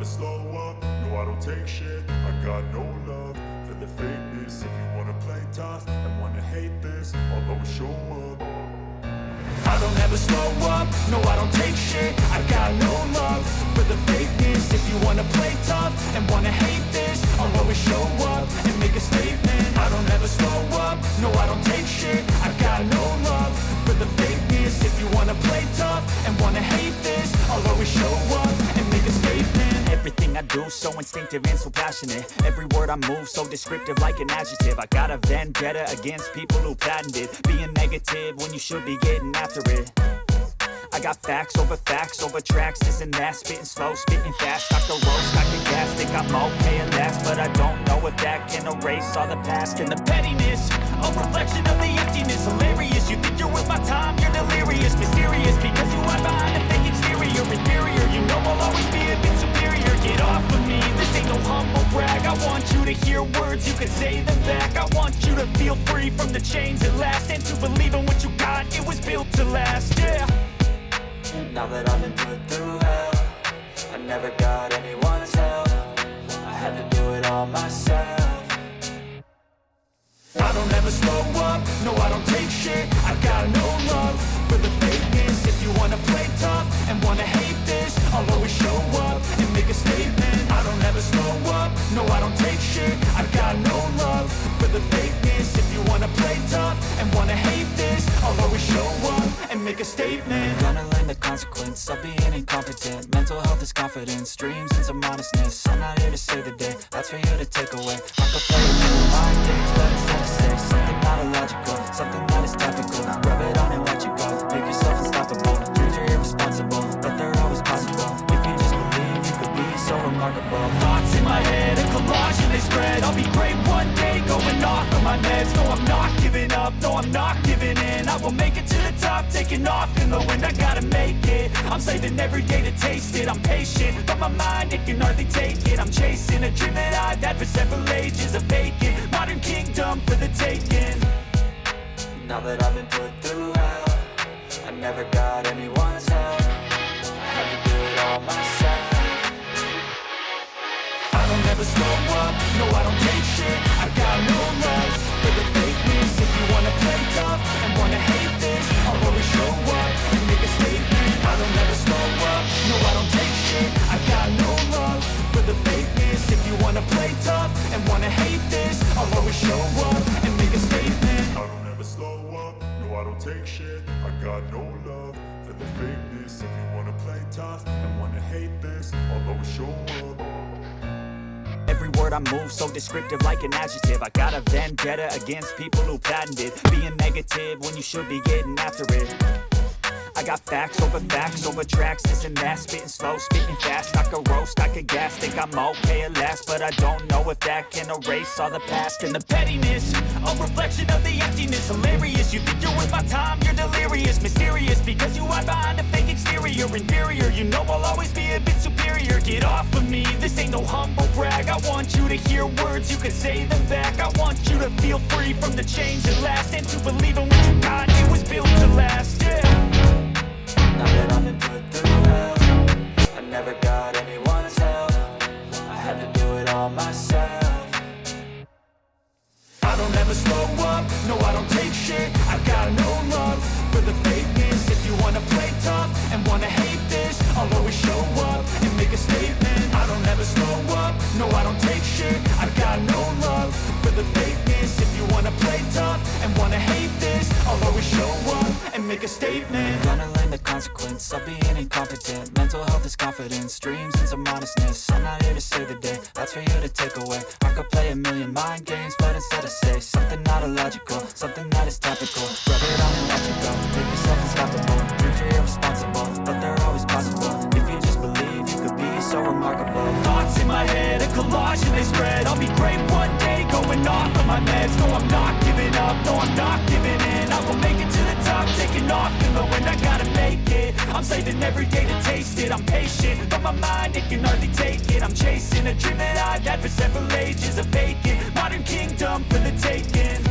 slow up, no I don't take shit. I got no love for the fakeness. If you wanna play tough and wanna hate this, I'll always show up. I don't ever slow up, no I don't take shit. I got no love for the fakeness. If you wanna play tough and wanna hate this, I'll always show up and make a statement. I don't ever slow up, no I don't take shit. I got no love for the fakeness. If you wanna play tough and wanna hate this, I'll always show up and make a statement. Everything I do so instinctive and so passionate. Every word I move so descriptive like an adjective. I got a vendetta against people who patented being negative when you should be getting after it. I got facts over tracks, this and that. Spitting slow, spitting fast, stock the roast, stock the gas. Think I'm okay at last, but I don't know if that can erase all the past. And the pettiness, a reflection of the emptiness. Hilarious, you think you're with my time, you're delirious. Mysterious, because you hide behind a fake exterior. Inferior, you know I'll always be a bit superior. Get off of me, this ain't no humble brag. I want you to hear words, you can say them back. I want you to feel free from the chains at last, and to believe in what you got, it was built to last, yeah. Now that I've been put through hell, I never got anyone's help. I had to do it all myself. I don't ever slow up, no I don't take shit. I got no love for the fakeness. If you wanna play tough and wanna hate this, I'll always show up and make a statement. I don't ever slow up, no I don't take shit. I got no love for the fakeness. If you wanna play tough and wanna hate this, I'll always show up and make a statement. Gonna learn the consequence of being incompetent. Mental health is confidence, dreams and some honestness. I'm not here to save the day, that's for you to take away. I could play it in mind games, but instead of say something not illogical, something that is topical. Rub it on and watch it go, make yourself unstoppable. Dreams are irresponsible, but they're always possible. If you just believe, you could be so remarkable. Thoughts in my head, a collage and they spread. I'll be great one day, going off of my meds. No, I'm not giving up, no, I'm not giving in. I will make it to the top, taking off in the wind. I gotta make it, I'm saving every day to taste it. I'm patient, but my mind, it can hardly take it. I'm chasing a dream that I've had for several ages. A vacant, modern kingdom for the taking. Now that I've been put through hell, I never got anyone's help. I had to do it all myself. I don't ever slow up, no I don't take shit. I got no love for the fakeness. If you wanna play tough and wanna hate this, I'll always show up and make a statement. I don't ever slow up, no I don't take shit. I got no love for the fakeness. If you wanna play tough and wanna hate this, I'll always show up and make a statement. I don't ever slow up, no I don't take shit. I got no love for the fakeness. If you wanna play tough and wanna hate this, I'll always show up. Every word I move so descriptive like an adjective. I got a vendetta against people who patented being negative when you should be getting after it. I got facts over tracks, this and that. Spitting slow, spitting fast, stock a roast, stock a gas. Think I'm okay at last, but I don't know if that can erase all the past. And the pettiness, a reflection of the emptiness. Hilarious, you think you're worth my time, you're delirious. Mysterious, because you hide behind a fake exterior. Inferior, you know I'll always be a bit superior. Get off of me, this ain't no humble brag. I want you to hear words, you can say them back. I want you to feel free from the chains that last, and to believe in what you got, it was built to last, yeah. Now that I've been put through hell, I never got anyone's help. I had to do it all myself. I don't ever slow up, no I don't take shit. I got no love for the fakeness. If you wanna play tough and wanna hate this, I'll always show up and make a statement. I don't ever slow up, no I don't take shit. I got no love for the fakeness. If you wanna play tough and wanna hate this, I'll always show up and make a statement. Gonna learn the consequence of being incompetent. Mental health is confidence, dreams and some honestness. I'm not here to save the day, that's for you to take away. I could play a million mind games, but instead of say something not illogical, something that is topical. Rub it on and watch it go, make yourself unstoppable. Dreams are irresponsible, but they're always possible. If you just believe, you could be so remarkable. Thoughts in my head, a collage and they spread. I'll be great one day, going off of my meds. No, I'm not giving up, no, I'm not giving in. I will make it to the top, taking off in the wind. I gotta make it, I'm saving every day to taste it. I'm patient, but my mind, it can hardly take it. I'm chasing a dream that I've had for several ages. A vacant, modern kingdom for the taking.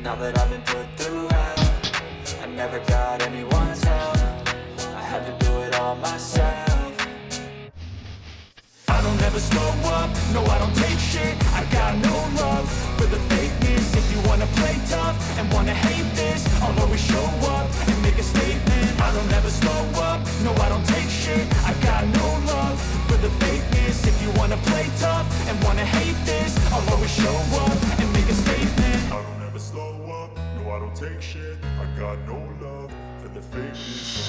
Now that I've been put through hell, I never got anyone's help. I had to do it all myself. never slow up, no I don't take shit. I got no love for the fakeness. If you wanna play tough and wanna hate this, I'll always show up and make a statement. I don't ever slow up, no I don't take shit. I got no love for the fakeness. If you wanna play tough and wanna hate this, I'll always show up and make a statement. I don't ever slow up, no I don't take shit. I got no love for the fakeness.